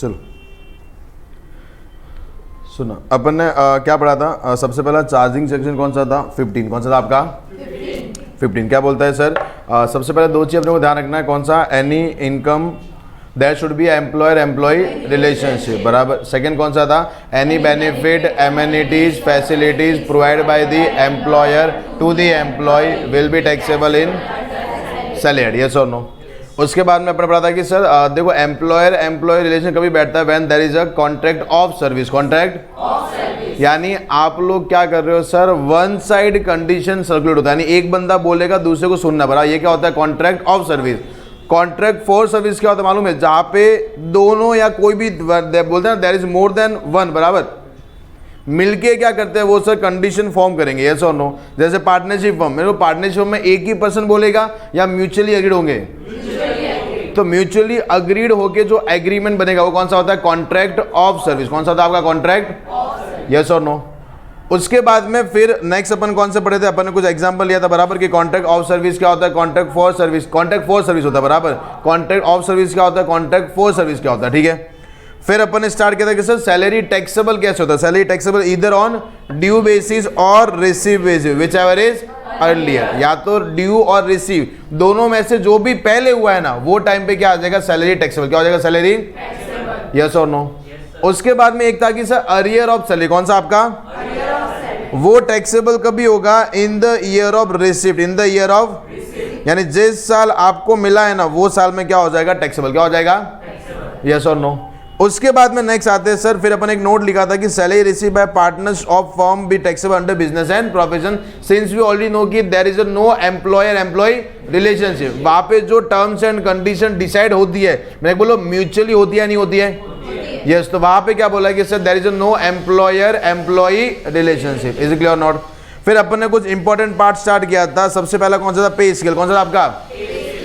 चलो सुना, अपन ने क्या पढ़ा था? सबसे पहला चार्जिंग सेक्शन कौन सा था? 15। कौन सा था आपका? 15। क्या बोलता है सर? सबसे पहले दो चीज अपने को ध्यान रखना है। कौन सा? Any income there should be employer employ relationship, बराबर। सेकंड कौन सा था? Any benefit amenities facilities provide by the employer to the employee will be taxable in salary, yes और नो। उसके बाद में अपने पढ़ा था कि सर देखो एम्प्लॉयर एम्प्लॉय रिलेशन कभी बैठता है when there is a contract of service. Contract यानी आप लोग क्या कर रहे हो sir? One side condition circulate होता है, यानी एक बंदा बोलेगा दूसरे को सुनना, बराबर। ये क्या होता है? Contract of service. Contract for service क्या होता है मालूम है? जहां पे दोनों या कोई भी बोलते हैं there is more than one, बराबर, मिलके क्या करते हैं वो सर? कंडीशन फॉर्म करेंगे, यस और नो। जैसे पार्टनरशिप फॉर्म, मेरे को पार्टनरशिप में एक ही पर्सन बोलेगा या म्यूचुअली एग्रीड होंगे? तो म्यूचुअली अग्रीड होके जो एग्रीमेंट बनेगा वो कौन सा होता है? Contract of service. कौन सा होता है आपका? कॉन्ट्रैक्ट, यस और नो। उसके बाद में फिर नेक्स्ट अपन कौन से पढ़े थे? अपन ने कुछ एग्जांपल लिया था, बराबर, कि कॉन्ट्रैक्ट ऑफ सर्विस क्या होता है? Contract for service. Contract for service होता है, बराबर। कॉन्ट्रैक्ट ऑफ सर्विस क्या होता है? कॉन्ट्रैक्ट फॉर सर्विस क्या होता है, ठीक है। फिर अपन ने स्टार्ट किया था कि सर सैलरी टैक्सेबल कैसे होता है? Salary taxable either on due basis और receive basis, which ever is earlier. या तो ड्यू और रिसीव दोनों में से जो भी पहले हुआ है ना, वो टाइम पे क्या आ जाएगा? Salary taxable. क्या हो जाएगा? सैलरी टैक्सेबल, यस और नो। उसके बाद में एक था कि सर अरियर ऑफ सैलरी। कौन सा आपका? वो टैक्सेबल कभी होगा? इन the year of receipt. In the year of, यानी जिस साल आपको मिला है ना वो साल में क्या हो जाएगा? टैक्सेबल। क्या हो जाएगा? यस और नो। उसके बाद में नेक्स्ट आते हैं सर, फिर अपन एक नोट लिखा था कि salary receive by partners of firm be taxable under business and profession since we already know कि there is no employer employ relationship. वहां पे जो टर्म्स एंड कंडीशन डिसाइड होती है, मैंने बोलो म्यूचुअली होती है नहीं होती है? यस। तो वहां पे क्या बोला है कि sir there is no employer employ relationship. Is it clear not? फिर अपन ने कुछ इंपॉर्टेंट पार्ट स्टार्ट किया था। सबसे पहला कौन सा था? पे स्केल। कौन सा था आपका?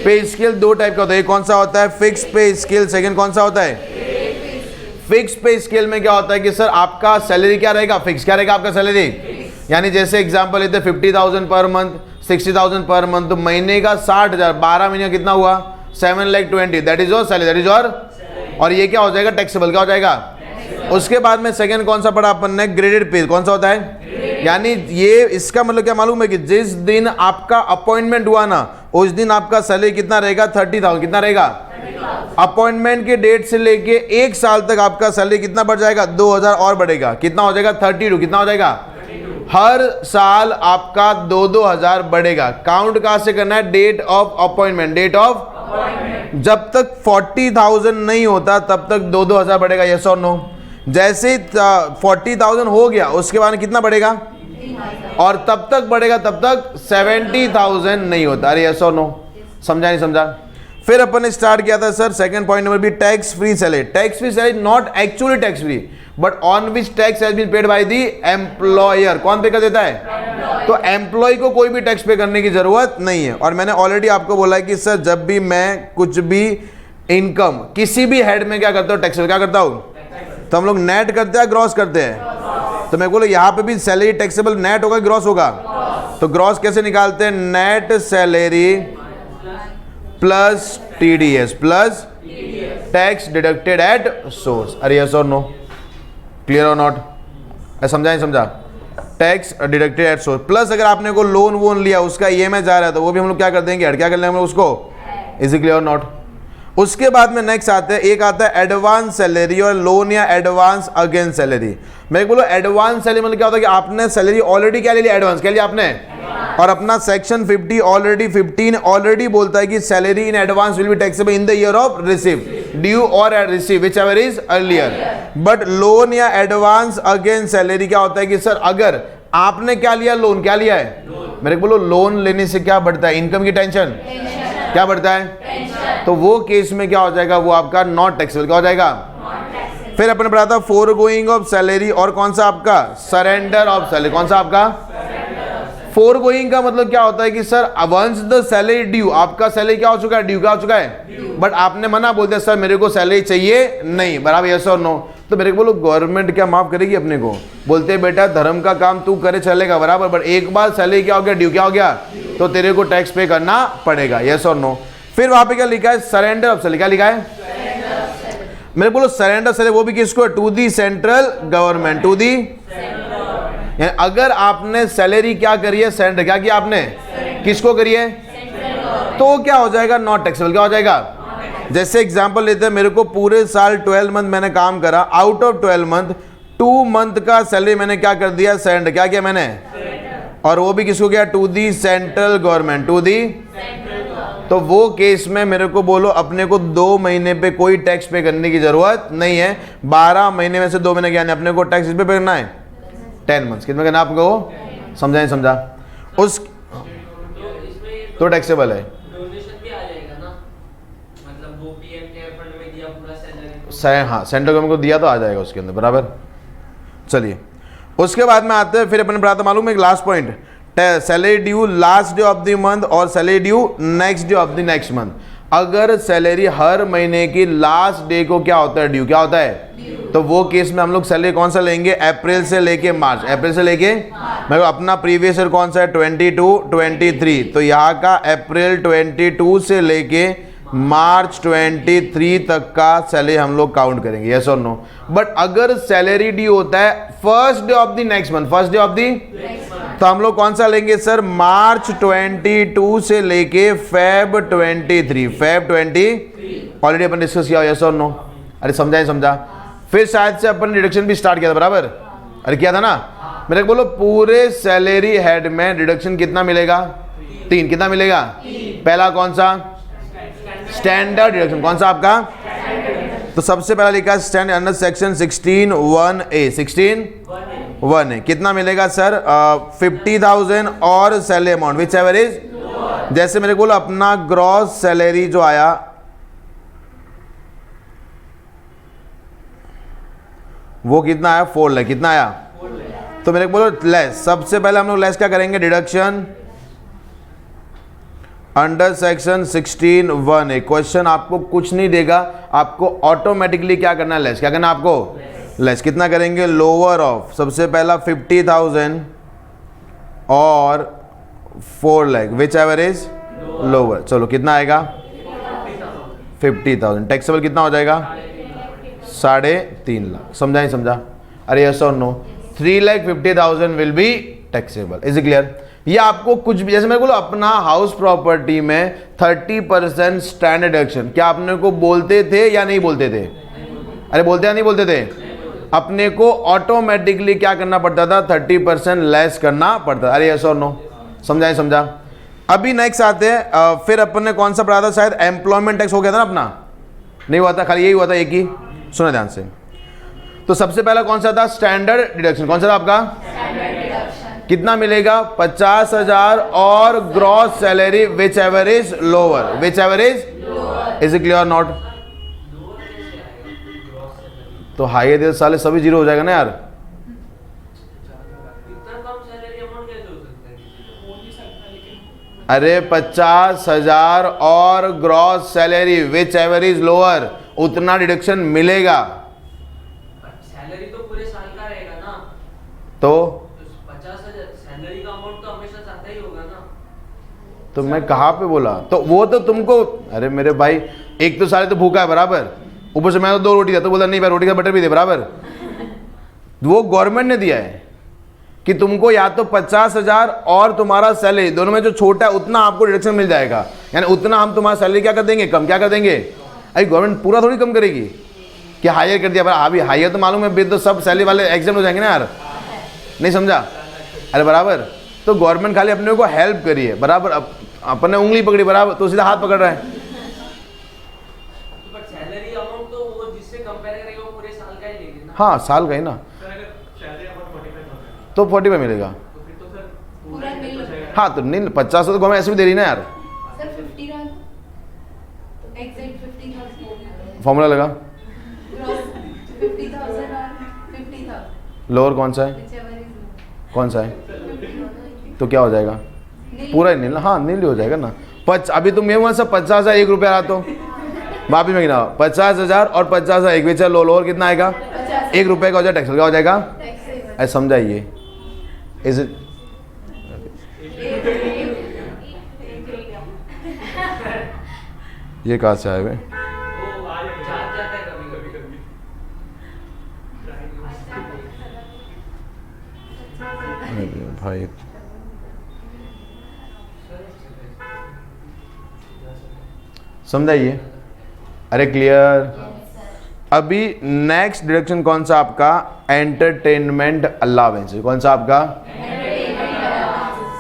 पे स्केल दो टाइप का होता है, एक कौन सा होता है? फिक्स पे स्केल। सेकंड कौन सा होता है? फिक्स पे स्केल में क्या होता है कि सर आपका सैलरी क्या रहेगा? फिक्स। क्या रहेगा आपका सैलरी? यानी जैसे एग्जांपल लेते 50,000 पर मंथ, 60,000 पर मंथ, तो महीने का 60,000, 12 महीने कितना हुआ? 7,20,000, that is your salary, that is your. और ये क्या हो जाएगा? टैक्सेबल। क्या हो जाएगा? उसके बाद में सेकंड कौन सा पढ़ा अपन ने? ग्रेडेड पे। कौन सा होता है? यानी ये इसका मतलब क्या मालूम है कि जिस दिन आपका अपॉइंटमेंट हुआ ना उस दिन आपका सैलरी कितना रहेगा? 30,000। कितना रहेगा? अपॉइंटमेंट के डेट से लेके एक साल तक आपका सैलरी कितना बढ़ जाएगा? 2,000 और बढ़ेगा। कितना हो जाएगा? 32। कितना हो जाएगा? हर साल आपका 2,000 बढ़ेगा। काउंट कहां से करना है? Date of appointment. Date of, जब तक 40,000 नहीं होता तब तक 2,000 बढ़ेगा, यस और नो। जैसे 40,000 हो गया उसके बाद कितना बढ़ेगा? और तब तक बढ़ेगा तब तक 70,000 नहीं होता। अरे यस और नो? समझा नहीं समझा? फिर अपन ने स्टार्ट किया था sir second point number B tax free salary. Tax free salary not actually tax free but on which tax has been paid by the employer. कौन पे कर देता है? तो एम्प्लॉय को कोई भी टैक्स पे करने की जरूरत नहीं है। और मैंने ऑलरेडी आपको बोला है कि सर जब भी मैं कुछ भी इनकम किसी भी हेड में क्या करता हूँ? टैक्स क्या करता हूँ? तो हम लोग नेट करते हैं ग्रॉस करते हैं? तो मैं बोलो यहाँ पे भी सैलरी टैक्सेबल नेट होगा ग्रॉस होगा? तो ग्रॉस कैसे निकालते हैं? Net salary plus TDS plus tax deducted at source. अरे यस और नो? Clear or not? समझा नहीं समझा? Tax deducted at source plus अगर आपने को लोन वोन लिया उसका ईएमआई जा रहा है तो वो भी हम लोग क्या कर देंगे? क्या कर लेंगे उसको? Is it clear or not? उसके बाद में नेक्स्ट आते हैं, एक आता है एडवांस सैलरी और लोन या एडवांस अगेंस्ट सैलरी। मैं बोलो एडवांस सैलरी मतलब क्या होता है कि आपने सैलरी ऑलरेडी क्या ले लिया? एडवांस क्या लिया आपने? और अपना सेक्शन 50 ऑलरेडी 15 ऑलरेडी बोलता है कि salary in advance will be taxable in the year of receive, due और receive which ever is earlier. But loan या एडवांस अगेंस्ट सैलरी क्या होता है कि सर अगर आपने क्या लिया? लोन। क्या लिया है? मेरे को बोलो लोन लेने से क्या बढ़ता है? इनकम की टेंशन। क्या बढ़ता है? तो वो केस में क्या हो जाएगा? वो आपका नॉट टैक्सेबल। क्या हो जाएगा? फिर अपन ने पढ़ा था फोर गोइंग ऑफ सैलरी और कौन सा आपका? Surrender of salary. कौन सा आपका? फोर गोइंग का मतलब क्या होता है कि sir once the salary due, आपका सैलरी क्या हो चुका है? ड्यू क्या हो चुका है? बट आपने मना बोल दिया सर मेरे को सैलरी चाहिए नहीं, बराबर यस और नो? तो मेरे को बोलो गवर्नमेंट क्या माफ करेगी अपने को? बोलते बेटा धर्म का काम तू करे चलेगा, बराबर, बट एक बार सैलरी क्या हो गया? ड्यू क्या हो गया? तो तेरे को टैक्स पे करना पड़ेगा, यस और नो? फिर वहां पे क्या लिखा है? Surrender of salary. क्या लिखा है? मेरे बोलो सरेंडर सैलरी वो भी किसको, to the central government, to the, यानी अगर आपने सैलरी क्या करी है, सरेंडर क्या किया आपने, किसको करी है, तो क्या हो जाएगा, नॉट टैक्सेबल। क्या हो जाएगा, जैसे एग्जांपल लेते हैं, मेरे को पूरे साल 12 मंथ मैंने काम करा, आउट ऑफ 12 मंथ 2 मंथ का सैलरी मैंने क्या कर दिया, सरेंडर। क्या किया मैंने, और वो भी किसको किया, to the central government, to the. तो वो केस में मेरे को बोलो अपने को 2 महीने पे कोई टैक्स पे करने की जरूरत नहीं है। 12 महीने में से 2 महीने क्या है, अपने को टैक्स इस पे करना है 10 मंथ्स। कितना करना है आपको, समझाएं, समझा उस तो टैक्सेबल है। हाँ, सेंट्रल गवर्नमेंट को दिया तो आ जाएगा उसके अंदर, बराबर। चलिए उसके बाद में आते हैं, फिर अपने पढ़ाते मालूम है एक last point, salary due last day of the month और salary due next day of the next month. अगर सैलरी हर महीने की लास्ट डे को क्या होता है, ड्यू, क्या होता है, तो वो केस में हम लोग सैलरी कौन सा लेंगे, अप्रैल से लेके मार्च, अप्रैल से लेके, मैं अपना प्रीवियस ईयर कौन सा है, 22 23, तो यहाँ का अप्रैल 22 से लेके मार्च 23 तक का सैलरी हम लोग काउंट करेंगे, यस और नो। बट अगर सैलरी ड्यू होता है first day of the next month, first day of the, तो हम लोग कौन सा लेंगे सर, मार्च 22 से लेके फेब 23, फेब 20 ऑलरेडी अपन डिस्कस किया, यस और नो। अरे समझाए, समझा। फिर शायद से अपन डिडक्शन भी स्टार्ट किया था, बराबर, अरे किया था ना। मेरे को बोलो पूरे सैलरी हेड में डिडक्शन कितना मिलेगा, 3, कितना मिलेगा, पहला कौन सा, स्टैंडर्ड डिडक्शन, कौन सा आपका, तो सबसे पहला लिखा standard under section 16(1)(a), 16(1)(a) कितना मिलेगा सर, 50,000 और salary amount which ever is, जैसे मेरे को अपना ग्रॉस सैलरी जो आया वो कितना आया, 4 लाख, कितना आया, तो मेरे को बोलो लेस, सबसे पहले हम लोग लेस क्या करेंगे, deduction under section 16(1)(a). Question आपको कुछ नहीं देगा, आपको ऑटोमेटिकली क्या करना है, लेस, क्या करना है आपको, लेस। कितना करेंगे, लोअर ऑफ, सबसे पहला 50,000 और 4 lakh which ever is lower. चलो कितना आएगा, 50,000, टैक्सेबल कितना हो जाएगा, 3.5 लाख। समझाएं, समझा, अरे यस और no, 3,50,000 will be taxable. Is clear. ये आपको कुछ भी, जैसे मैं बोलो अपना हाउस प्रॉपर्टी में 30% स्टैंडर्ड डिडक्शन, क्या अपने को बोलते थे या नहीं बोलते थे, अरे बोलते या नहीं बोलते थे, अपने को ऑटोमेटिकली क्या करना पड़ता था, 30% लेस करना पड़ता। अरे यस और नो, समझाए, समझा। अभी नेक्स्ट आते हैं, फिर अपन ने कौन सा पढ़ा था, शायद एम्प्लॉयमेंट टैक्स हो गया था ना अपना, नहीं हुआ था, खाली यही हुआ था एक ही, सुना ध्यान से। तो सबसे पहला कौन सा था, स्टैंडर्ड डिडक्शन, कौन सा था आपका, कितना मिलेगा, 50,000 और gross salary which ever is lower, which ever is clear not. तो हाई साले सभी जीरो हो जाएगा ना यार, अरे 50,000 और gross salary which ever is lower, उतना डिडक्शन मिलेगा। सैलरी तो पूरे साल का रहेगा ना, तो 50,000 सैलरी का अमाउंट तो हमेशा ज्यादा ही होगा ना। तो मैं कहाँ पे बोला, तो वो तो तुमको, अरे मेरे भाई एक तो साले तो भूखा है बराबर, ऊपर से मैं तो 2 रोटी था, तो बोला नहीं भाई रोटी का बटर भी दे, बराबर। वो गवर्नमेंट ने दिया है कि तुमको या तो 50,000 और तुम्हारा सैलरी दोनों में जो छोटा है उतना आपको डिडक्शन मिल जाएगा, यानी उतना हम तुम्हारा सैलरी क्या कर देंगे, कम क्या कर देंगे। अरे गवर्नमेंट पूरा थोड़ी कम करेगी कि हायर कर दिया, पर अभी हायर तो मालूम है, तो सब सैलरी वाले एग्जाम हो जाएंगे ना यार, नहीं समझा, अरे बराबर। तो गवर्नमेंट खाली अपने को हेल्प करी है, बराबर, अपन ने उंगली पकड़ी बराबर, तो सीधा हाथ पकड़ रहा है। बट सैलरी अमाउंट तो वो जिससे कंपेयर करेगा वो पूरे साल का ही लेंगे ना। हाँ साल का ही ना, तो 45 मिलेगा, हाँ तो नहीं 50 तो गवर्नमेंट ऐसे भी दे रही ना यार, फॉर्मूला लगा, लोअर कौन सा है, कौन सा है, तो क्या हो जाएगा, पूरा ही नील, हाँ नील हो जाएगा ना। अभी तुम ये सब 50,000 1 रुपया रहा, तो वापिस में गिना 50,000 और 50,000 एक बेचा, लोअर कितना आएगा, 1 रुपये का हो जाएगा, टैक्स क्या हो जाएगा, ऐसा समझाइए। इज इट, ये कहाँ से आए हुए, 5। समझाइए। अरे क्लियर। अभी नेक्स्ट डिडक्शन कौन सा आपका? Entertainment allowances. कौन सा आपका?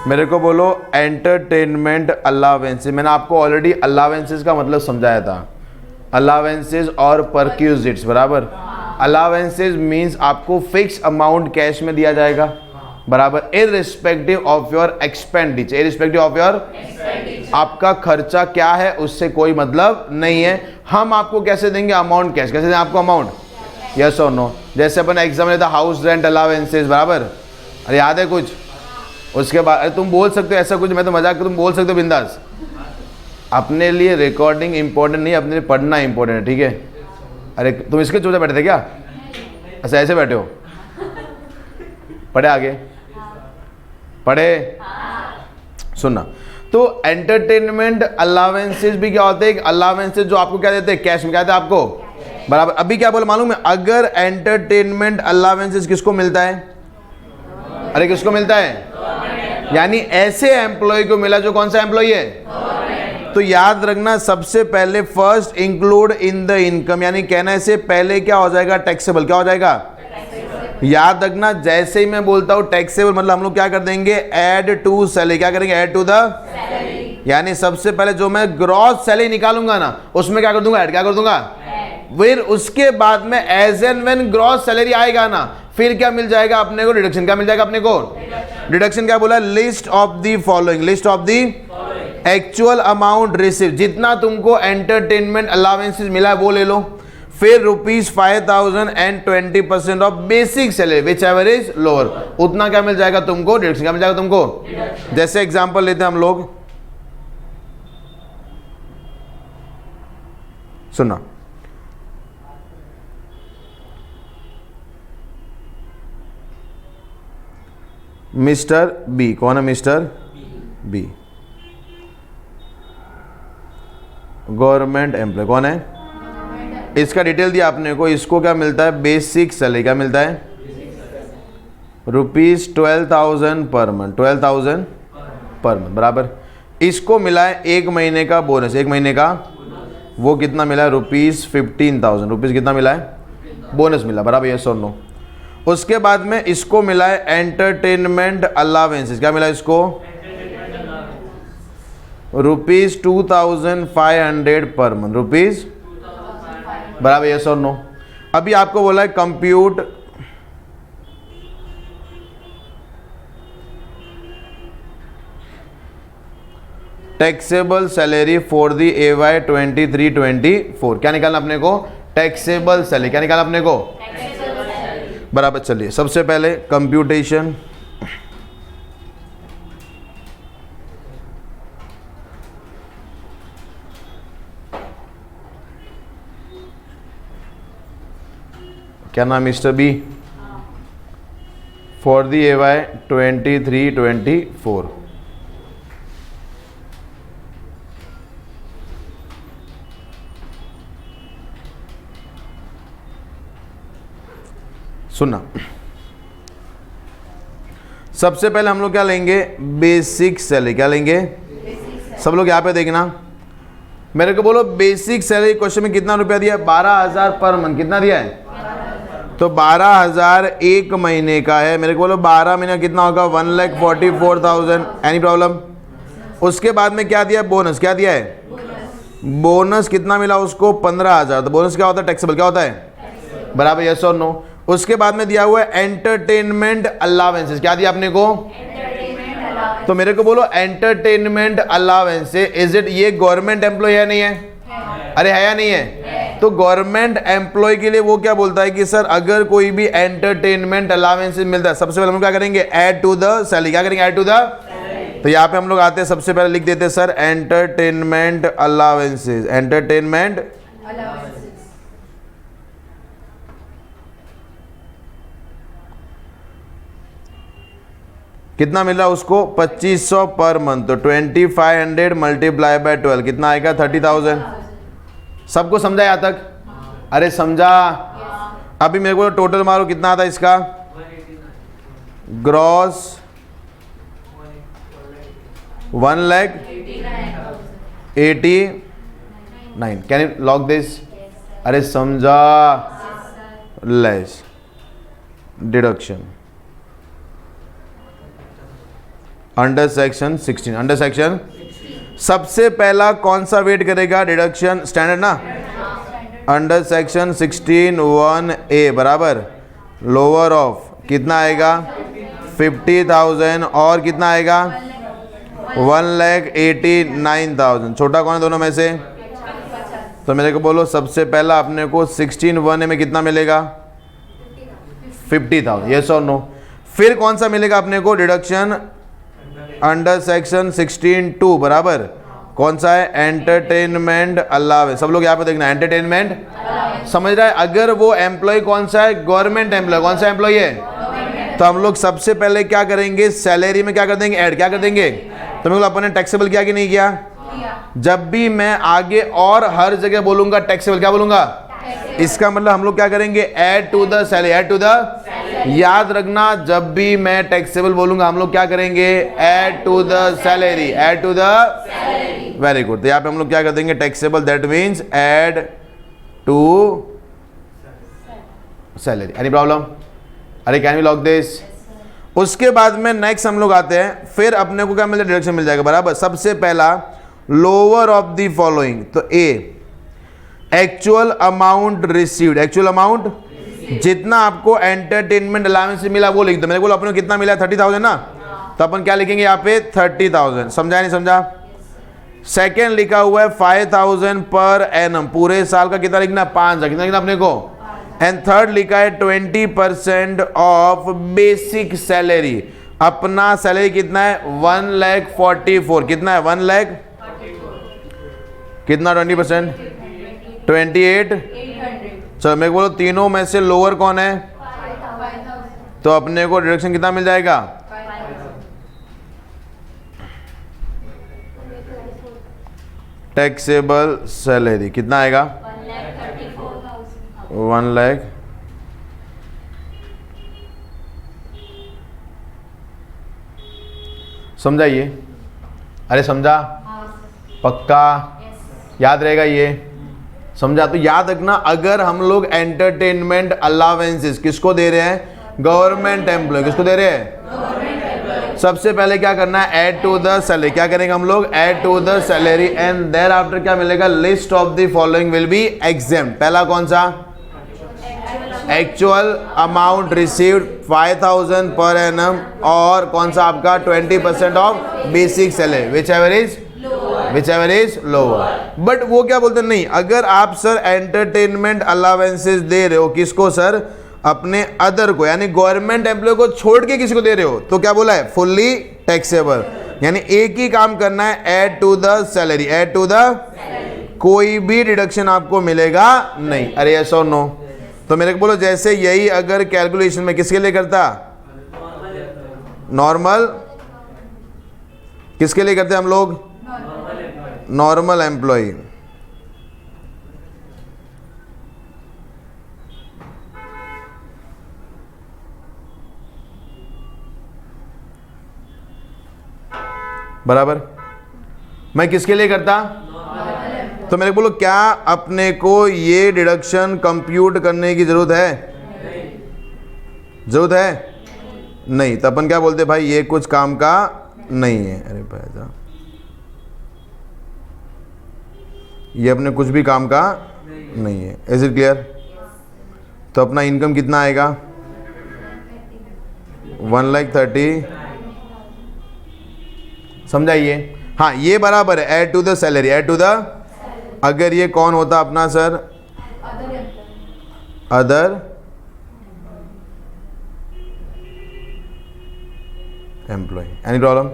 मेरे को बोलो एंटरटेनमेंट अलाउंसेस। मैंने आपको ऑलरेडी अलाउंसेस का मतलब समझाया था। अलाउंसेस और परक्यूजिट्स बराबर। अलाउंसेस मींस आपको फिक्स अमाउंट कैश में दिया जाएगा बराबर, irrespective of your expenditure. Irrespective of your आपका खर्चा क्या है उससे कोई मतलब नहीं है। हम आपको कैसे देंगे? Amount cash. कैसे देंगे आपको अमाउंट? यस और नो। जैसे अपन एग्जाम लेता हाउस रेंट अलाउंसेस बराबर। अरे याद है कुछ? उसके बाद अरे तुम बोल सकते हो ऐसा कुछ, मैं तो मजाक, तुम बोल सकते हो बिंदास। अपने लिए रिकॉर्डिंग इंपॉर्टेंट नहीं, अपने लिए पढ़ना इंपॉर्टेंट है, ठीक है? अरे तुम इसके चुपचाप बैठे थे क्या? अच्छा ऐसे बैठे हो? पढ़े आगे? पढ़े? सुनना। तो एंटरटेनमेंट अलाउंसेस भी क्या होते हैं? अलाउंसेस जो आपको क्या देते हैं? कैश में। क्या देते हैं आपको बराबर। अभी क्या बोला मालूम है? अगर एंटरटेनमेंट अलाउंसेस किसको मिलता है? अरे किसको मिलता है? यानी ऐसे एम्प्लॉय को मिला जो कौन सा एम्प्लॉय है? तो याद रखना सबसे पहले first include in the income, यानी कहने से पहले क्या हो जाएगा? टैक्सेबल। क्या हो जाएगा? याद रखना जैसे ही मैं बोलता हूं टैक्सेबल मतलब हम लोग क्या कर देंगे? Add to salary. क्या करेंगे? Add to the. यानी सबसे पहले जो मैं ग्रॉस सैलरी निकालूंगा ना उसमें क्या कर दूंगा? ऐड। क्या कर दूंगा? फिर उसके बाद में as and when gross salary आएगा ना फिर क्या मिल जाएगा अपने को? डिडक्शन। क्या मिल जाएगा अपने को? डिडक्शन क्या बोला? List of the following. List of the actual amount receive. जितना तुमको एंटरटेनमेंट अलाउंसेस मिला है वो ले लो। फिर ₹5,000 and 20% of basic salary which ever is lower. उतना क्या मिल जाएगा तुमको? डिडक्शन। क्या मिल जाएगा तुमको? जैसे एग्जांपल लेते हैं हम लोग, सुनना। Mister B. कौन है मिस्टर बी? Government employee. कौन है? इसका डिटेल दिया आपने को। इसको क्या मिलता है? Basic salary. क्या मिलता है? ₹12,000 पर मंथ। 12,000 पर मंथ बराबर। इसको मिला है 1 महीने का बोनस। 1 महीने का वो कितना मिला है? ₹15,000। रुपीज़ कितना मिला है? बोनस मिला बराबर। यस और नो। उसके बाद में इसको मिला है एंटरटेनमेंट अलाउंसेस। क्या मिला इसको? ₹2,500 पर मंथ। रुपीज़ बराबर। यस और नो। अभी आपको बोला है compute taxable salary for the AY 23-24। क्या निकालना अपने को? Taxable salary. क्या निकालना अपने को? बराबर। चलिए सबसे पहले कंप्यूटेशन। क्या नाम? Mister B for the AY 23-24। सुनना। सबसे पहले हम लोग क्या लेंगे? Basic salary. क्या लेंगे? सब लोग यहाँ पे देखना। मेरे को बोलो बेसिक सैलरी क्वेश्चन में कितना रुपया दिया है? 12,000 पर मंथ। कितना दिया है? तो 12,000 1 महीने का है। मेरे को बोलो 12 महीना कितना होगा? 1,44,000। Any problem? उसके बाद में क्या दिया है? बोनस। क्या दिया है? बोनस कितना मिला उसको? 15,000। तो बोनस क्या होता है? टैक्सेबल। क्या होता है? बराबर। यस और नो। उसके बाद में दिया हुआ है एंटरटेनमेंट अलाउंसेस। क्या दिया आपने को? तो मेरे को बोलो एंटरटेनमेंट अलाउंसेस इज इट ये गवर्नमेंट एम्प्लॉय है नहीं है? अरे है या नहीं है? तो गवर्नमेंट एम्प्लॉय के लिए वो क्या बोलता है कि सर अगर कोई भी एंटरटेनमेंट अलाउंसेस मिलता है सबसे पहले हम क्या करेंगे? Add to the salary. क्या करेंगे? Add to the. तो यहाँ पे हम लोग आते हैं सबसे पहले लिख देते हैं सर एंटरटेनमेंट अलाउंसेस। एंटरटेनमेंट कितना मिला उसको? 2,500 पर मंथ। तो 2,500 मल्टीप्लाई बाय 12 कितना आएगा? 30,000। सबको समझा यहाँ तक? अरे समझा? अभी मेरे को टोटल मारो कितना आता है इसका? Gross 1,89,000 can you lock this? अरे समझा, less deduction under section 16, under section सबसे पहला कौन सा वेट करेगा डिडक्शन? स्टैंडर्ड ना, अंडर सेक्शन 16 1A बराबर लोअर ऑफ कितना आएगा 50,000 और कितना आएगा 1,89,000। छोटा कौन है दोनों में से? तो मेरे को बोलो सबसे पहला अपने को 16 1A में कितना मिलेगा 50,000, यस और नो। फिर कौन सा मिलेगा अपने को डिडक्शन अंडर सेक्शन 16 2 बराबर कौन सा है? Entertainment allowance. सब लोग यहाँ पे देखना, एंटरटेनमेंट समझ रहा है? अगर वो एम्प्लॉय कौन सा है? Government employee. कौन सा एम्प्लॉय है? तो हम लोग सबसे पहले क्या करेंगे सैलरी में क्या कर देंगे ऐड, क्या कर देंगे? तो मेरे को अपन ने टैक्सेबल किया कि नहीं किया? जब भी मैं आगे और हर जगह बोलूंगा टैक्सेबल, क्या बोलूंगा? इसका मतलब हम लोग क्या करेंगे add to the salary, add to the. याद रखना जब भी मैं टैक्सेबल बोलूंगा हम लोग क्या करेंगे add to the salary, add to the. Very good. तो यहाँ पे हम लोग क्या कर देंगे taxable, that means add to salary. Any problem? अरे कैन वी लॉक दिस? उसके बाद में नेक्स्ट हम लोग आते हैं, फिर अपने को क्या मिल जाएगा डिडक्शन मिल जाएगा बराबर। सबसे पहला लोअर ऑफ द फॉलोइंग, तो a actual amount received, actual amount जितना आपको एंटरटेनमेंट अलाउंस से मिला वो लिख दो। मेरे को अपने को कितना मिला 30,000 ना, तो अपन क्या लिखेंगे यहाँ पे 30,000। समझा नहीं समझा? सेकेंड लिखा हुआ है 5,000 पर एनम, पूरे साल का कितना लिखना? 5,000। कितना लिखना अपने को? एंड थर्ड लिखा है 20% ऑफ बेसिक सैलरी। अपना सैलरी कितना है 1,44,000। कितना है 1 लाख कितना 20% 28। चलो मेरे को बोलो तीनों में से लोअर कौन है? तो अपने को डिडक्शन कितना मिल जाएगा? टैक्सेबल सैलरी कितना आएगा 1 लाख। समझाइए? अरे समझा? पक्का याद रहेगा ये? समझा? तो याद रखना अगर हम लोग एंटरटेनमेंट अलाउंसेस किसको दे रहे हैं? Government employee. किसको दे रहे हैं? सबसे पहले क्या करना है ऐड टू द सैलरी। क्या करेंगे हम लोग add to the salary and thereafter क्या मिलेगा list of the following will be exempt. पहला कौन सा? Actual amount received 5,000 per annum और कौन सा आपका 20% of basic salary which ever is lower. But वो क्या बोलते हैं नहीं, अगर आप सर एंटरटेनमेंट अलाउंसेस दे रहे हो किसको सर? अपने अदर को, यानी गवर्नमेंट एम्प्लॉय को छोड़ के किसी को दे रहे हो तो क्या बोला है फुल्ली टैक्सेबल। यानी एक ही काम करना है add to the salary, add to the, कोई भी डिडक्शन आपको मिलेगा नहीं। अरे यस और नो? तो मेरे को बोलो जैसे यही अगर कैलकुलेशन में किसके लिए करता? नॉर्मल। किसके लिए करते हम लोग? Normal employee. बराबर। मैं किसके लिए करता? तो मेरे को बोलो क्या अपने को ये डिडक्शन कंप्यूट करने की जरूरत है? जरूरत है? नहीं। तो अपन क्या बोलते भाई ये कुछ काम का नहीं है। अरे भाई ये अपने कुछ भी काम का नहीं है। Is it clear? तो अपना इनकम कितना आएगा 1,30,000। समझाइए? हाँ ये बराबर है add to the salary, add to the. अगर ये कौन होता अपना sir? Other employee. Any problem?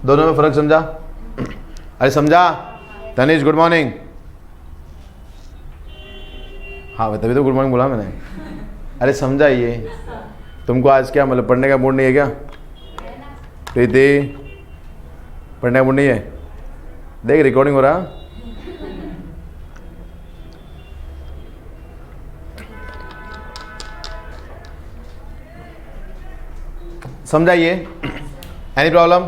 दोनों में फर्क समझा? अरे समझा? Tanish good morning. हाँ तभी तो गुड मॉर्निंग बोला मैंने। अरे समझा ये? तुमको आज क्या मतलब पढ़ने का मूड नहीं है क्या? प्रीति पढ़ने का मूड नहीं है? देख रिकॉर्डिंग हो रहा। समझाइए, एनी प्रॉब्लम?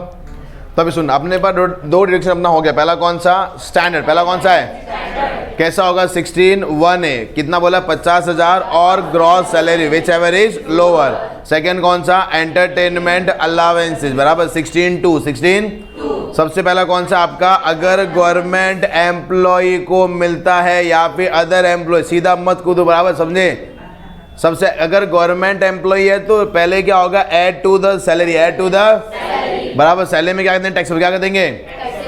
तो अभी सुन, अपने पास दो डिडक्शन अपना हो गया। पहला कौन सा? स्टैंडर्ड। पहला कौन सा है? कैसा होगा? 16(1)(a) कितना बोला? 50,000 और gross salary which ever is lower. Second कौन सा? एंटरटेनमेंट अलावेंसेज बराबर 16(2). 16 सबसे पहला कौन सा आपका? अगर गवर्नमेंट एम्प्लॉय को मिलता है या फिर अदर एम्प्लॉय, सीधा मत कूदो बराबर, समझे? सबसे अगर गवर्नमेंट एम्प्लॉय है तो पहले क्या होगा? Add to the salary, add to the बराबर सैलरी में क्या कहते हैं? टैक्स क्या कर देंगे?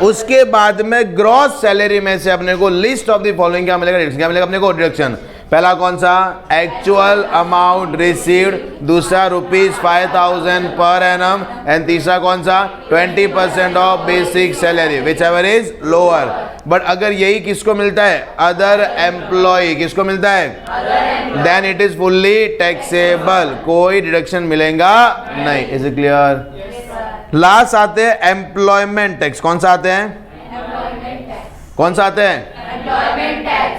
उसके बाद में ग्रॉस सैलरी में से अपने को लिस्ट ऑफ द फॉलोइंग क्या मिलेगा? क्या मिलेगा अपने को? डिडक्शन। पहला कौन सा? Actual amount received. दूसरा ₹5,000 पर एनम। एंड तीसरा कौन सा? 20% of basic salary which ever is lower. But अगर यही किसको मिलता है? Other employ. किसको मिलता है? Then it is fully taxable, कोई डिडक्शन मिलेगा नहीं। Is it clear? लास्ट आते हैं एम्प्लॉयमेंट टैक्स। कौन सा आते हैं? कौन सा आते हैं?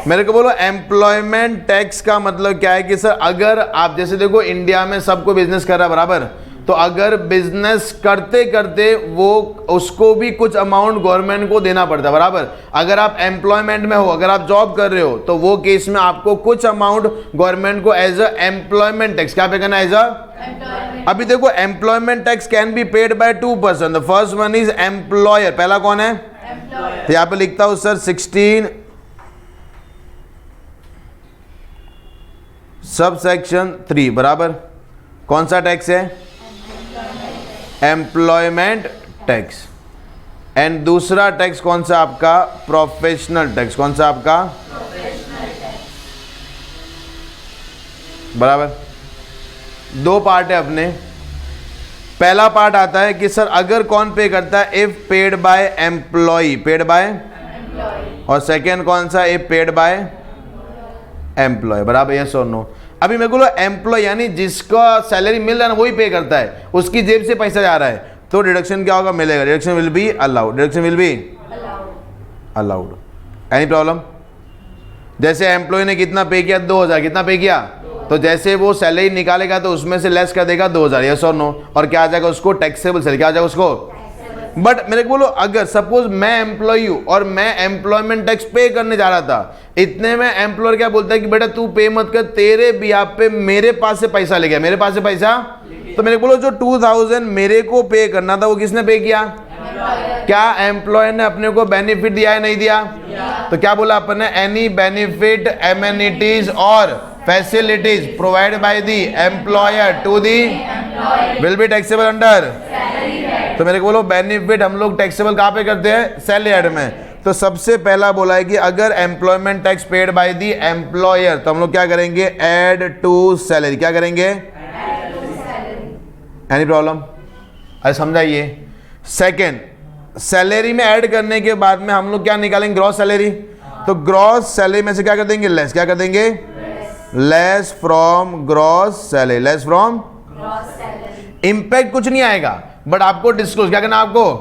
मेरे को बोलो एम्प्लॉयमेंट टैक्स का मतलब क्या है कि सर अगर आप जैसे देखो इंडिया में सबको बिजनेस कर रहा है बराबर, तो अगर बिजनेस करते करते वो उसको भी कुछ अमाउंट गवर्नमेंट को देना पड़ता है बराबर। अगर आप एम्प्लॉयमेंट में हो, अगर आप जॉब कर रहे हो, तो वो केस में आपको कुछ अमाउंट गवर्नमेंट को एज अ एम्प्लॉयमेंट टैक्स क्या पे करना है? एज अ अभी देखो employment tax can be paid by 2 person. The first one is employer. पहला कौन है? तो यहां पे लिखता हूं सर 16 सबसेक्शन 3 बराबर। कौन सा टैक्स है? Employment tax. एंड दूसरा टैक्स कौन सा आपका? Professional tax. कौन सा आपका? बराबर। दो पार्ट है अपने। पहला पार्ट आता है कि सर अगर कौन पे करता है? If paid by employ, paid by. और सेकेंड कौन सा? इफ पेड बाय एम्प्लॉय बराबर। यस और नो? अभी मेरे को एम्प्लॉय यानी जिसका सैलरी मिल रहा है ना वही पे करता है, उसकी जेब से पैसा जा रहा है, तो डिडक्शन क्या होगा? मिलेगा। Deduction will be allowed. Deduction will be allowed. Any problem? जैसे एम्प्लॉय ने कितना पे किया? 2,000। कितना पे किया? तो जैसे वो सैलरी निकालेगा तो उसमें से लेस कर देगा 2,000। यस और नो? और क्या आ जाएगा उसको? Taxable salary. क्या आ जाएगा उसको? बट मेरे को बोलो अगर सपोज मैं एम्प्लॉय हूं और मैं एम्प्लॉयमेंट टैक्स पे करने जा रहा था, इतने में एम्प्लॉयर क्या बोलता है कि बेटा तू पे मत कर, तेरे बिहाफ पे मेरे पास से पैसा ले गया, मेरे पास से पैसा। तो मेरे को बोलो जो 2,000 मेरे को पे करना था वो किसने पे किया? क्या एम्प्लॉयर ने अपने को बेनिफिट दिया है? नहीं दिया। तो क्या बोला अपन ने? एनी बेनिफिट, एमेनिटीज और facilities provide by the employer to the will be taxable under. तो मेरे को बोलो बेनिफिट हम लोग टैक्सेबल कहाँ पे करते हैं? सैलरी हेड में। तो सबसे पहला बोला है कि अगर employment tax paid by the employer तो हम लोग क्या करेंगे? Add to salary. क्या करेंगे? Any problem? अरे समझाइए। सेकेंड, सैलरी में ऐड करने के बाद में हम लोग क्या निकालेंगे? Gross salary. तो ग्रॉस सैलरी में से क्या कर देंगे? लेस। क्या कर देंगे? Less from gross salary. Less from impact कुछ नहीं आएगा, बट आपको डिस्क्लोज क्या करना? आपको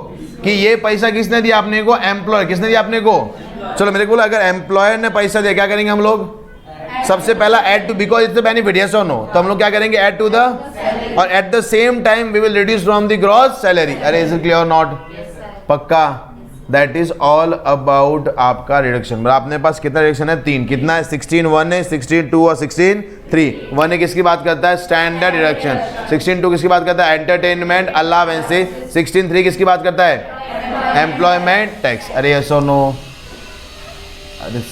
कि ये पैसा किसने दिया अपने को? एम्प्लॉयर। किसने दिया अपने को? चलो मेरे को अगर एम्प्लॉयर ने पैसा दिया क्या करेंगे हम लोग? सबसे पहला add to, because it's the benefit. Yes और नो? तो हम लोग क्या करेंगे? ऐड टू द, और at the same time we will reduce from the gross salary. अरे is it clear or not? पक्का? दैट इज ऑल अबाउट आपका रिडक्शन। आपने पास कितना रिडक्शन है? 3। कितना है? 16(1) है, 16(2) और 16(3). 1 है किसकी बात करता है? Standard deduction. 16(2) किसकी बात करता है? Entertainment allowances. 16(3) किसकी बात करता है? Employment tax. अरे यस और नो? अरे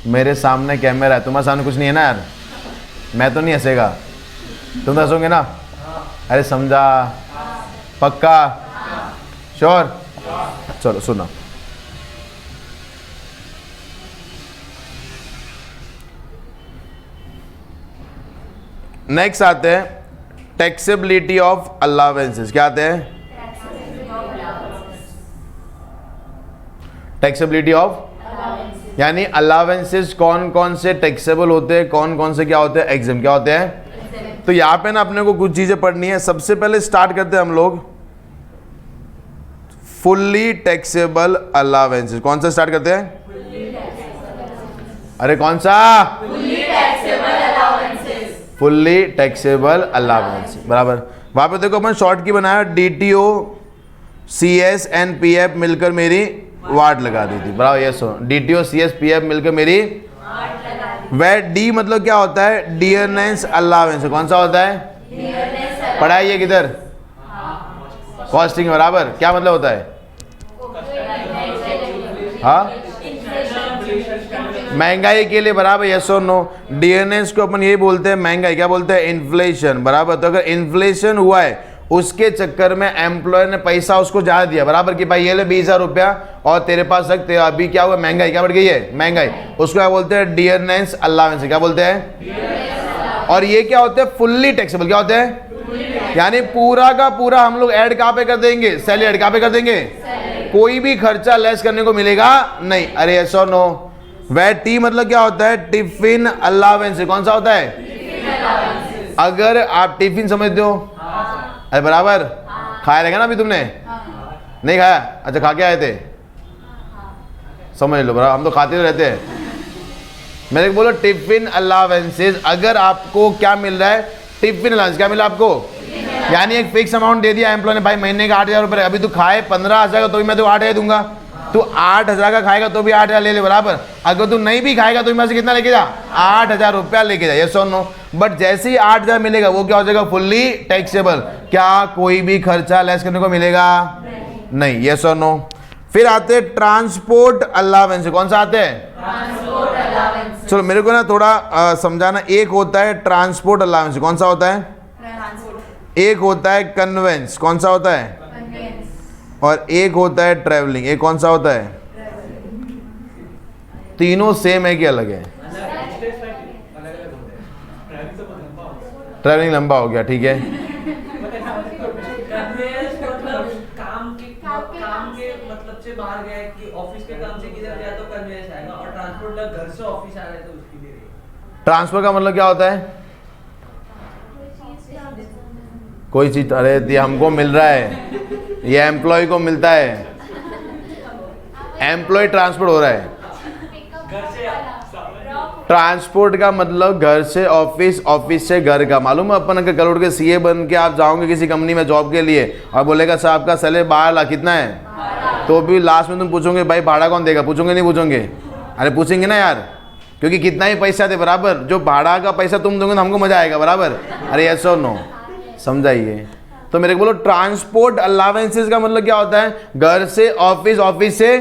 मेरे सामने कैमरा है, तुम्हारे सामने कुछ नहीं है ना यार, मैं तो नहीं हंसेगा, तुम हंसोगे ना? अरे समझा? पक्का? श्योर? चलो सुनो। नेक्स्ट आते हैं टैक्सेबिलिटी ऑफ अलावेंसेस। क्या आते हैं? टैक्सेबिलिटी ऑफ यानी अलावेंसेस कौन कौन से टैक्सेबल होते हैं, कौन कौन से क्या होते हैं? एग्जाम क्या होते हैं? तो यहाँ पे ना अपने को कुछ चीजें पढ़नी है। सबसे पहले स्टार्ट करते हैं हम लोग फुल्ली टैक्सेबल अलावेंसेस। कौन सा स्टार्ट करते हैं? अरे कौन सा? फुल्ली टैक्सेबल अलाउंस, बराबर। वहाँ पे देखो अपन शॉर्ट की बनाया, DTO CS एंड PF मिलकर मेरी वाट लगा दी थी, बराबर। ये सो DTO CS PF मिलकर मेरी वह D मतलब क्या होता है, डियरनेस अलाउंस। कौन सा होता है, पढ़ाइए किधर, कॉस्टिंग, बराबर। क्या मतलब होता है, हाँ, महंगाई के लिए, बराबर। यस और नो। डीएनएस को अपन यही बोलते हैं महंगाई, क्या बोलते हैं, इन्फ्लेशन, बराबर। तो अगर इन्फ्लेशन हुआ है उसके चक्कर में एम्प्लॉयर ने पैसा उसको ज्यादा दिया, बराबर, कि भाई ये ले 20,000 रुपया और तेरे पास रखते, अभी क्या हुआ, महंगाई क्या बढ़ गई है, महंगाई, उसको क्या बोलते हैं, डियरनेस अलाउंस। क्या बोलते हैं, और ये क्या होते हैं, फुल्ली टैक्सेबल। क्या होते हैं, यानी पूरा का पूरा हम लोग ऐड कहाँ पे कर देंगे, सैलरी ऐड कहाँ पे कर देंगे, कोई भी खर्चा लेस करने को मिलेगा नहीं। अरे यस और नो। वह टी मतलब क्या होता है, टिफिन अलाउंस। कौन सा होता है, अगर आप टिफिन समझते हो, अरे बराबर, खाया रहेगा ना अभी तुमने, नहीं खाया, अच्छा खा के आए थे, समझ लो, बराबर, हम तो खाते तो रहते हैं। मेरे को बोलो टिफिन अलाउंसेस, अगर आपको क्या मिल रहा है, टिफिन अलाउंस क्या मिला आपको, यानी एक फिक्स अमाउंट दे दिया एम्प्लॉय ने, भाई महीने का 8,000 रुपये, अभी तू खाए 15,000 का तो भी मैं तो 8,000 दूंगा, तू 8,000 का खाएगा तो भी 8,000 ले ले, बराबर। अगर तू नहीं भी खाएगा तो भी मैं से कितना लेके जा, 8,000 रुपया लेके जा, यस और नो। बट जैसे ही 8,000 मिलेगा वो क्या हो जाएगा, फुल्ली टैक्सेबल। क्या कोई भी खर्चा लेस करने को मिलेगा नहीं, यस और नो। फिर आते हैं ट्रांसपोर्ट अलाउंस। कौन सा आते हैं, चलो मेरे को ना थोड़ा समझाना। एक होता है ट्रांसपोर्ट अलाउंस, कौन सा होता है, एक होता है कन्वेंस, कौन सा होता है, और एक होता है ट्रैवलिंग, एक कौन सा होता है, तीनों सेम है कि अलग है, ट्रैवलिंग लंबा हो गया, ठीक है। कन्वेयंस मतलब काम के मतलब से बाहर गया कि ऑफिस के काम से किधर गया तो कन्वेयंस आएगा, और ट्रांसपोर्ट घर से ऑफिस आ रहा है तो उसके लिए ट्रांसफर का मतलब क्या होता है, कोई चीज, अरे ये हमको मिल रहा है, ये एम्प्लॉय को मिलता है, एम्प्लॉय ट्रांसपोर्ट हो रहा है। ट्रांसपोर्ट का मतलब घर से ऑफिस, ऑफिस से घर का। मालूम है, अपन अगर कल के सीए बन के आप जाओगे किसी कंपनी में जॉब के लिए और बोलेगा सर आपका सैलरी 12 लाख कितना है, तो भी लास्ट में तुम पूछोगे भाई भाड़ा कौन देगा, पूछोगे नहीं पूछोगे, अरे पूछेंगे ना यार, क्योंकि कितना ही पैसा दे, बराबर, जो भाड़ा का पैसा तुम दोगे तो हमको मजा आएगा, बराबर। अरे यस और नो, समझाइए। तो मेरे को बोलो ट्रांसपोर्ट अलाउंसेस का मतलब क्या होता है, घर से ऑफिस, ऑफिस से,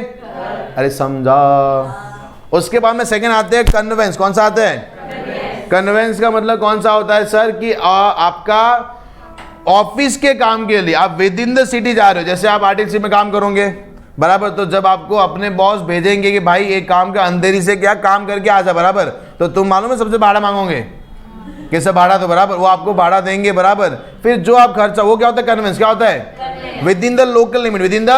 अरे समझा। उसके बाद में सेकंड आते हैं कन्वेंस। कौन सा आता है, कन्वेंस का मतलब कौन सा होता है सर, कि आपका ऑफिस के काम के लिए आप विद इन द सिटी जा रहे हो, जैसे आप आरटीसी में काम करोगे, बराबर, तो जब आपको अपने बॉस भेजेंगे कि भाई एक काम का अंधेरी से क्या काम करके आ जा, बराबर, तो तुम मालूम है सबसे भाड़ा मांगोगे, किससे भाड़ा, तो बराबर वो आपको भाड़ा देंगे, बराबर। फिर जो आप खर्चा, वो क्या होता है, कन्वेंस। क्या होता है, with in the local limit, with in the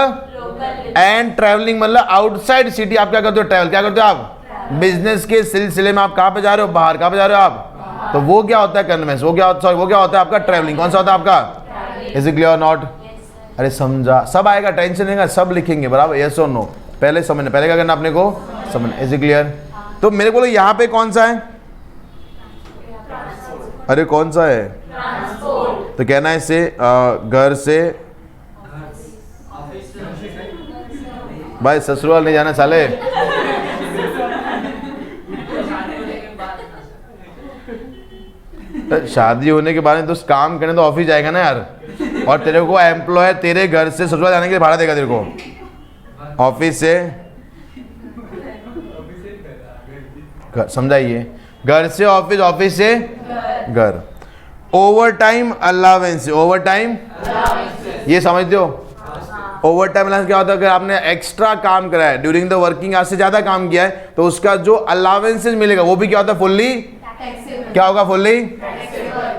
end travelling मतलब आउटसाइड सिटी आप क्या करते हो, ट्रैवल क्या करते हो आप, बिजनेस के सिलसिले में आप कहाँ पे जा रहे हो, बाहर, कहाँ पे जा रहे हो आप, तो वो क्या होता है कन्वेंस, वो क्या होता है, वो क्या होता है आपका ट्रैवलिंग। कौन सा होता है आपका, is it clear or not, अरे समझा, सब आएगा, टेंशन नहीं, सब लिखेंगे, बराबर, यस और नो। पहले समझना, पहले क्या करना अपने को समझना, इज इट क्लियर। तो मेरे को यहाँ पे कौन सा है, अरे कौन सा है, तो कहना है इससे घर से, भाई ससुराल नहीं जाना साले, शादी होने के बाद तो काम करने तो ऑफिस जाएगा ना यार, और तेरे को एम्प्लॉय तेरे घर से ससुराल जाने के लिए भाड़ा देगा तेरे को, ऑफिस से, समझाइए, घर से ऑफिस, ऑफिस से घर। Over time allowance, over time, ये समझते हो, ओवर टाइम अलाउंस क्या होता है, अगर आपने एक्स्ट्रा काम करा है ड्यूरिंग द वर्किंग आवर्स से ज्यादा काम किया है तो उसका जो अलाउंसेस मिलेगा वो भी क्या होता है, फुल्ली, क्या होगा, फुल्ली।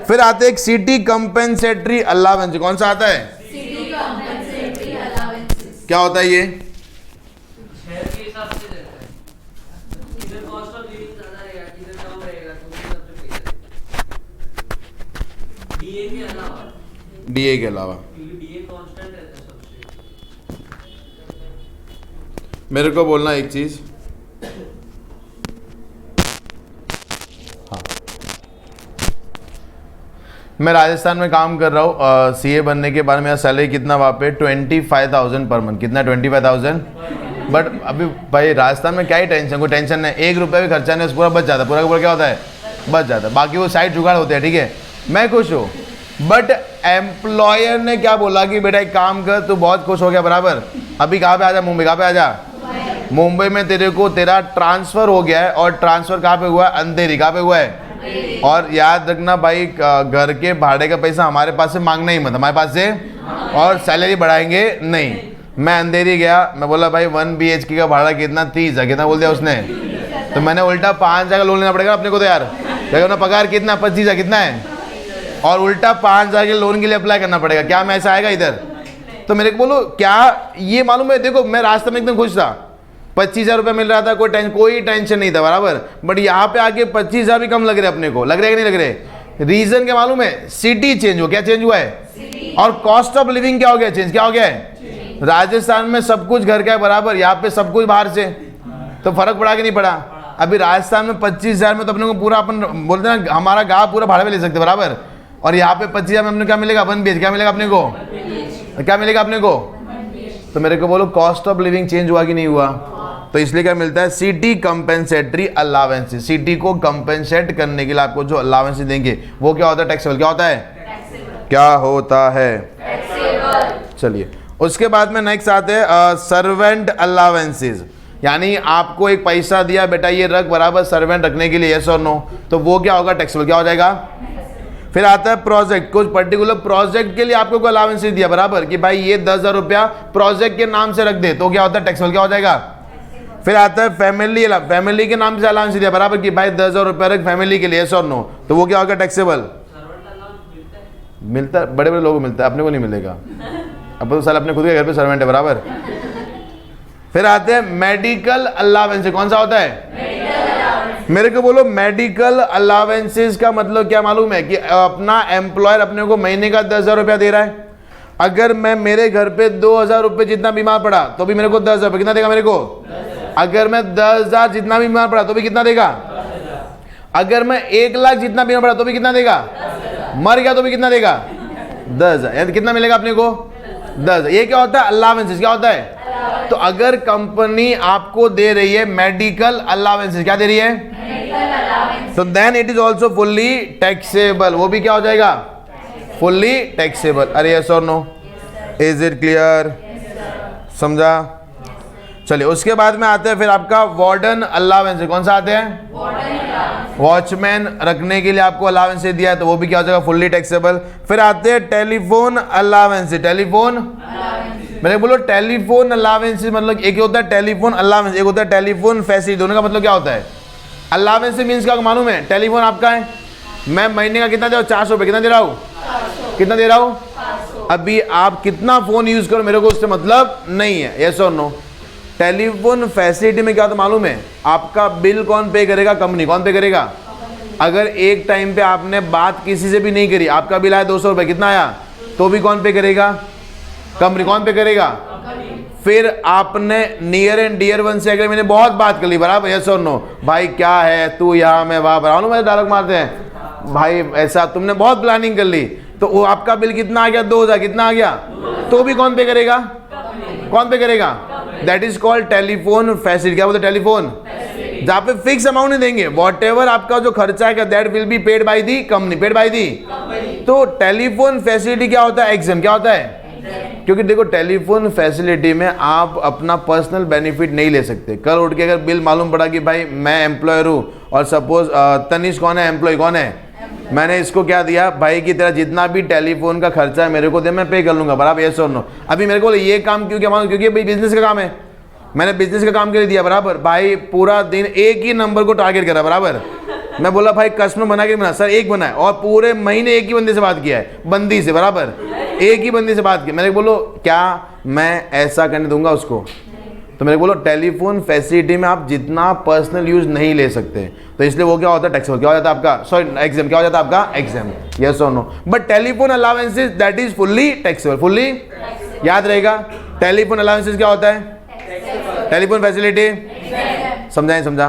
फिर आते एक सिटी कंपेंसेटरी अलाउंस। कौन सा आता है, सिटी कंपेंसेटरी अलाउंस, क्या होता है ये, शहर के हिसाब से देता है, इधर कॉस्ट ऑफ लिविंग ज्यादा रहेगा, इधर कम रहेगा, तो उस हिसाब से पे करेगा। डीए के अलावा, डीए के अलावा, डीए कांस्टेंट रहता है सबसे। मेरे को बोलना एक चीज, हाँ मैं राजस्थान में काम कर रहा हूँ, सीए बनने के बाद मेरा सैलरी कितना वहाँ पे 25,000 पर मंथ। कितना? 25,000। बट अभी भाई राजस्थान में क्या ही टेंशन, कोई टेंशन नहीं, 1 रुपया भी खर्चा नहीं, पूरा बच जाता है, पूरा का पूरा क्या होता है, बच जाता है। बाकी वो साइड जुगाड़ होते हैं, ठीक है, मैं खुश हूँ। बट एम्प्लॉयर ने क्या बोला कि बेटा एक काम कर, तू बहुत खुश हो गया बराबर, अभी कहाँ पे आ जा, मुंबई। कहाँ पे आ जा? मुंबई में तेरा ट्रांसफ़र हो गया है, और ट्रांसफ़र कहाँ पे हुआ है? अंधेरी। कहाँ पे हुआ है? और याद रखना भाई, घर के भाड़े का पैसा हमारे पास से मांगना ही मत, हमारे पास से, और सैलरी बढ़ाएंगे नहीं। मैं अंधेरी गया, मैं बोला भाई 1 BHK का भाड़ा कितना? 30,000। कितना बोल दिया उसने? तो मैंने उल्टा 5,000 का लोन लेना पड़ेगा अपने को तो यार, देखो अपना पगार कितना? 25,000 कितना है, और उल्टा 5,000 के लोन के लिए अप्लाई करना पड़ेगा। क्या मैं ऐसा आएगा इधर? तो मेरे को बोलो क्या ये मालूम है? देखो मैं रास्ते में एकदम खुश था, 25,000 रुपये मिल रहा था, कोई टेंशन नहीं था बराबर। बट यहाँ पे आके 25,000 भी कम लग रहे अपने को, लग रहे कि नहीं लग रहे? रीजन क्या मालूम है? सिटी चेंज हो, क्या चेंज हुआ है? और कॉस्ट ऑफ लिविंग क्या हो गया? चेंज क्या हो गया है? राजस्थान में सब कुछ घर का है बराबर, यहाँ पे सब कुछ बाहर से, तो फर्क पड़ा कि नहीं पड़ा? अभी राजस्थान में 25,000 में तो अपने को पूरा, अपन बोलते हैं ना, हमारा गाँव पूरा भाड़े में ले सकते बराबर, और यहाँ पे 25,000 में अपने क्या मिलेगा? 1 BHK। क्या मिलेगा अपने को? क्या मिलेगा अपने को? तो मेरे को बोलो कॉस्ट ऑफ लिविंग चेंज हुआ कि नहीं हुआ? तो इसलिए क्या मिलता है? City compensatory allowances. सिटी को कंपेंसेट करने के लिए आपको जो अलावेंस देंगे वो क्या होता है? टैक्सेबल। क्या होता है? क्या होता है? चलिए, उसके बाद में नेक्स्ट आते हैं सर्वेंट अलावेंसेस, यानी आपको एक पैसा दिया, बेटा ये रख बराबर सर्वेंट रखने के लिए, यस और नो, तो वो क्या होगा? टैक्सेबल। क्या हो जाएगा? फिर आता है प्रोजेक्ट, कुछ पर्टिकुलर प्रोजेक्ट के लिए आपको कोई अलावेंस दिया बराबर, कि भाई ये 10,000 रुपया प्रोजेक्ट के नाम से रख दे, तो क्या होता है? टैक्सेबल। क्या हो जाएगा? फिर आता है फैमिली के नाम से अलाउंस दिया बराबर, कि भाई 10,000 रुपया रख फैमिली के लिए, यस और नो, तो वो क्या होगा? टैक्सेबल। मिलता है, बड़े बड़े लोगों को मिलता है, अपने को नहीं मिलेगा, अब तो साल अपने खुद के घर पे सर्वेंट है बराबर। फिर आते हैं मेडिकल अलावेंस। कौन सा होता है? मेरे को बोलो मेडिकल अलावेंसेस का मतलब क्या मालूम है? कि अपना एम्प्लॉयर अपने को महीने का 10,000 रुपया दे रहा है, अगर मैं मेरे घर पे 2,000 रुपये जितना बीमार पड़ा तो भी मेरे को 10,000 रुपये कितना देगा मेरे को? अगर मैं 10,000 जितना भी बीमार पड़ा तो भी कितना देगा? अगर मैं 1,00,000 जितना बीमार पड़ा तो भी कितना देगा? मर गया तो भी कितना देगा? 10,000। यानी कितना मिलेगा अपने को? 10,000। ये क्या होता है? अलावेंसेस। क्या होता है? तो अगर कंपनी आपको दे रही है मेडिकल अलावेंसेस, क्या दे रही है? तो then it is also fully taxable. वो भी क्या हो जाएगा? Fully taxable. अरे यस और नो? Is it clear? समझा? चलिए, उसके बाद में आते हैं फिर आपका वार्डन अलावेंस। कौन सा आते हैं? वॉचमैन रखने के लिए आपको अलावेंस दिया है, तो वो भी क्या हो जाएगा? Fully taxable. फिर आते हैं टेलीफोन अलावेंस। टेलीफोन, मैंने बोलो टेलीफोन अलावेंस मतलब एक होता है टेलीफोन अलावेंस, एक होता है टेलीफोन फैसिलिटी। दोनों का मतलब क्या होता है? अलावेंस मीन्स क्या मालूम है? टेलीफोन आपका है, मैं महीने का कितना दे रहा हूँ? 400 रुपये। कितना दे रहा हूँ? कितना दे रहा हूँ? अभी आप कितना फोन यूज करो मेरे को उससे मतलब नहीं है, यस और नो। टेलीफोन फैसिलिटी में क्या होता मालूम है? आपका बिल कौन पे करेगा? कंपनी। कौन पे करेगा? अगर एक टाइम पे आपने बात किसी से भी नहीं करी, आपका बिल आया 200 रुपये, कितना आया? तो भी कौन पे करेगा? कंपनी। कौन पे करेगा? फिर आपने नियर एंड डियर वन से अगर मैंने बहुत बात कर ली बराबर, यस और नो, भाई क्या है तू यहाँ मैं वहाँ बराबर, मेरे डायलॉग मारते हैं भाई, ऐसा तुमने बहुत प्लानिंग कर ली, तो वो आपका बिल कितना आ गया? 2,000। कितना आ गया? तो भी कौन पे करेगा? कौन पे करेगा? That is called telephone facility. क्या बोलते? टेलीफोन, जहाँ पे फिक्स अमाउंट नहीं देंगे, वॉट एवर आपका जो खर्चा है that will be paid by the company, paid by the. तो टेलीफोन फैसिलिटी क्या होता है? एग्जाम। क्या होता है? क्योंकि देखो टेलीफोन फैसिलिटी में आप अपना पर्सनल बेनिफिट नहीं ले सकते। कल उठ के अगर बिल मालूम पड़ा कि भाई मैं एम्प्लॉयर हूँ और सपोज तनिष कौन है? एम्प्लॉय कौन है? मैंने इसको क्या दिया भाई कि तेरा जितना भी टेलीफोन का खर्चा है मेरे को दे, मैं पे कर लूंगा बराबर, यस और नो। अभी मेरे को ये काम क्यों क्या मालूम? क्योंकि भाई बिजनेस का काम है, मैंने बिजनेस का काम के लिए दिया बराबर। भाई पूरा दिन एक ही नंबर को टारगेट करा बराबर, मैं बोला भाई कस्टमर बना के बना सर, एक बना है, और पूरे महीने एक ही बंदे से बात किया है, बंदी से बराबर, एक ही बंदी से बात की। मैंने बोलो क्या मैं ऐसा करने दूंगा उसको? तो मेरे बोलो टेलीफोन फैसिलिटी में आप जितना पर्सनल यूज नहीं ले सकते, तो इसलिए वो क्या होता है? टैक्सेबल। क्या हो जाता है आपका? Sorry exempt. क्या हो जाता है आपका? एग्जाम, यस और no. But telephone allowances that is fully taxable. Fully याद रहेगा। टेलीफोन अलाउंसेस क्या होता है? Telephone facility. समझाएं? समझा?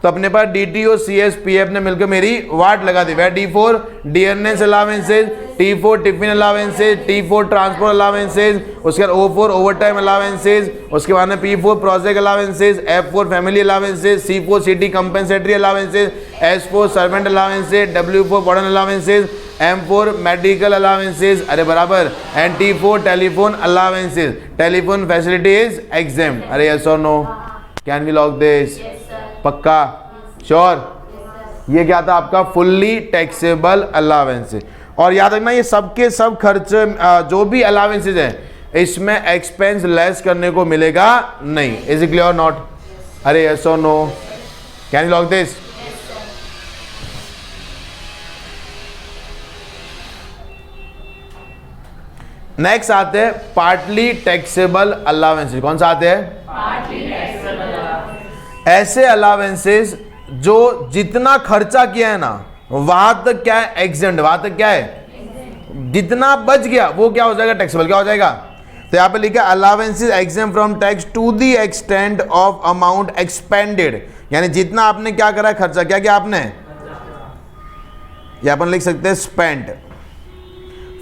तो अपने पास DT और CS PF ने मिलकर मेरी वाट लगा दी। वह D4 dearness allowances, T4 tiffin allowances, T4 transport allowances, उसके बाद O4 ओवर टाइम अलावेंसेज, उसके बाद में P4 project allowances, F4 family allowances, C4 city compensatory allowances, S4 servant allowances, W4 warden allowances, M4 medical allowances, अरे बराबर, and T4 telephone allowances. Telephone facility is exempt. अरे yes और no, can we lock this? पक्का? Sure? ये क्या था आपका? Fully taxable allowances. और याद रखना ये सबके सब खर्च जो भी अलावेंसेज है इसमें एक्सपेंस लेस करने को मिलेगा नहीं। Is it clear or not? अरे यस और no, can you lock this? Next आते हैं पार्टली टैक्सेबल अलावेंसेज। कौन सा आते हैं? Partly taxable allowances. ऐसे अलावेंसेज जो जितना खर्चा किया है ना वहां तक क्या है? एग्जेम्प्ट। वहां तक क्या है? जितना बच गया वो क्या हो जाएगा? टैक्सेबल। क्या हो जाएगा? तो यहां पे लिखा allowances exempt from tax to the extent of amount expended, यानी जितना आपने क्या करा है खर्चा, क्या किया आपने, या अपन लिख सकते हैं spent,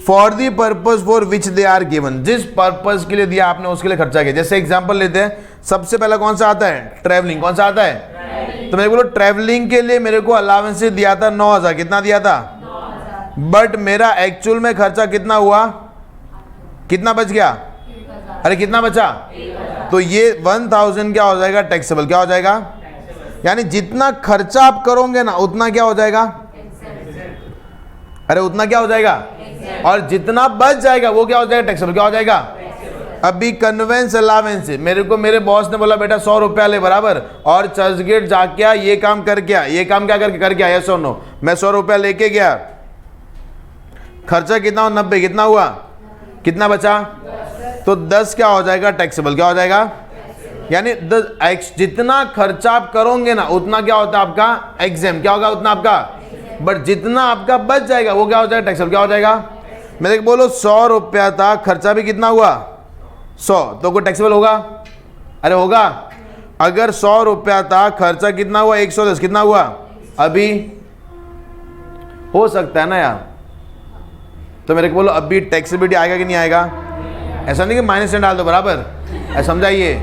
for the purpose for which they are given, जिस पर्पज के लिए दिया आपने उसके लिए खर्चा किया। जैसे एग्जांपल लेते हैं, सबसे पहला कौन सा आता है? ट्रैवलिंग। कौन सा आता है? तो मेरे को ट्रैवलिंग के लिए मेरे को अलावेंस दिया था 9,000। कितना दिया था? 9,000। बट मेरा एक्चुअल में खर्चा कितना हुआ? कितना बच गया? अरे कितना बचा? तो ये 1,000 क्या हो जाएगा? टैक्सेबल। क्या हो जाएगा? यानी जितना खर्चा आप करोगे ना उतना क्या हो जाएगा? अरे उतना क्या हो जाएगा? और जितना बच जाएगा वो क्या हो जाएगा? टैक्सेबल। क्या हो जाएगा? अभी कन्वेंस अलावेंस, मेरे को मेरे बॉस ने बोला बेटा 100 रुपया ले, बराबर, और चर्चगेट जाके ये काम करके आ, ये काम क्या करके आया? 100 नो, मैं 100 रुपया लेके गया, खर्चा कितना हुआ? 90। कितना हुआ? कितना बचा? तो 10 क्या हो जाएगा? टैक्सेबल। क्या हो जाएगा? यानी जितना खर्चा आप करोगे ना उतना क्या होता है आपका? एग्जेम। क्या होगा? उतना आपका। बट जितना आपका बच जाएगा वो क्या हो जाएगा? टैक्सेबल। क्या हो जाएगा? मेरे को बोलो 100 रुपया था, खर्चा भी कितना हुआ? 100, तो कोई टैक्सेबल होगा? अरे होगा। अगर 100 रुपया था, खर्चा कितना हुआ? 110। कितना हुआ? अभी हो सकता है ना यार, तो मेरे को बोलो अभी टैक्सेबिलिटी आएगा कि नहीं आएगा? ऐसा नहीं कि माइनस डाल दो, बराबर, ऐसा समझाइए।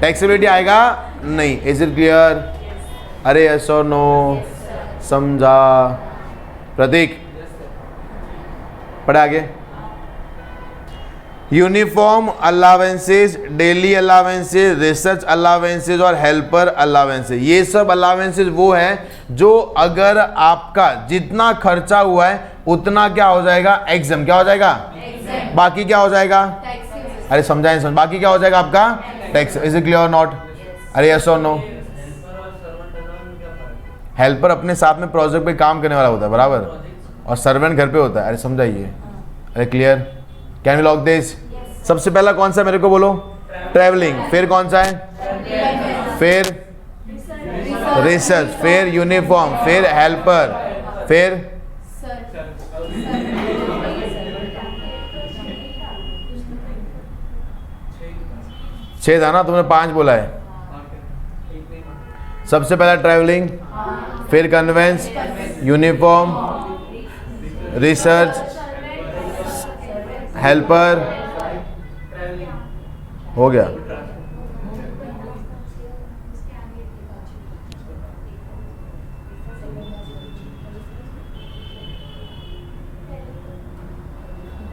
टैक्सेबिलिटी आएगा नहीं। Is it clear? अरे यस और नो? समझा? प्रतीक पढ़े आगे। Uniform allowances, daily allowances, research allowances और हेल्पर अलावेंसेज, ये सब अलावेंसेज वो है जो अगर आपका जितना खर्चा हुआ है उतना क्या हो जाएगा? एग्जाम। क्या हो जाएगा? बाकी क्या हो जाएगा? अरे समझाएं समझ, बाकी क्या हो जाएगा आपका? Tax. Is it clear or not? अरे यस और नो? हेल्पर अपने साथ में प्रोजेक्ट पे काम करने वाला होता है, बराबर, और सर्वेंट घर पे होता है। अरे समझाइए। अरे clear? Can we lock this? सबसे पहला कौन सा मेरे को बोलो? ट्रैवलिंग। फिर कौन सा है? फिर रिसर्च, फिर यूनिफॉर्म, फिर हेल्पर, फिर छह था ना, तुमने 5 बोला है। सबसे पहला ट्रैवलिंग, फिर कन्वेंस, यूनिफॉर्म, रिसर्च, हेल्पर, हो गया।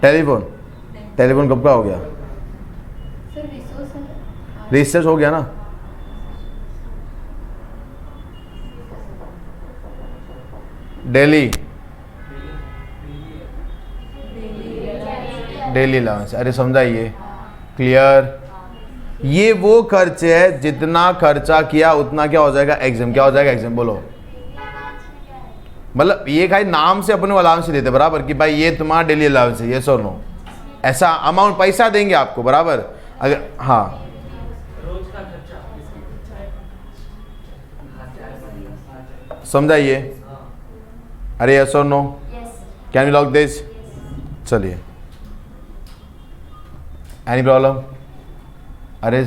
टेलीफोन, टेलीफोन कब का हो गया? रिसर्च हो गया ना। Daily, daily allowance. अरे समझाइए। क्लियर? ये वो खर्चे है जितना खर्चा किया उतना क्या हो जाएगा? एग्जाम। क्या हो जाएगा? एग्जाम। बोलो। मतलब ये खाली नाम से अपने अलाउंस देते, बराबर, कि भाई ये तुम्हारा डेली अलाउंस है, यस और नो, ऐसा अमाउंट पैसा देंगे आपको, बराबर। अगर हाँ समझाइए। अरे यस और no? Can you lock this? चलिए। Any problem? अरे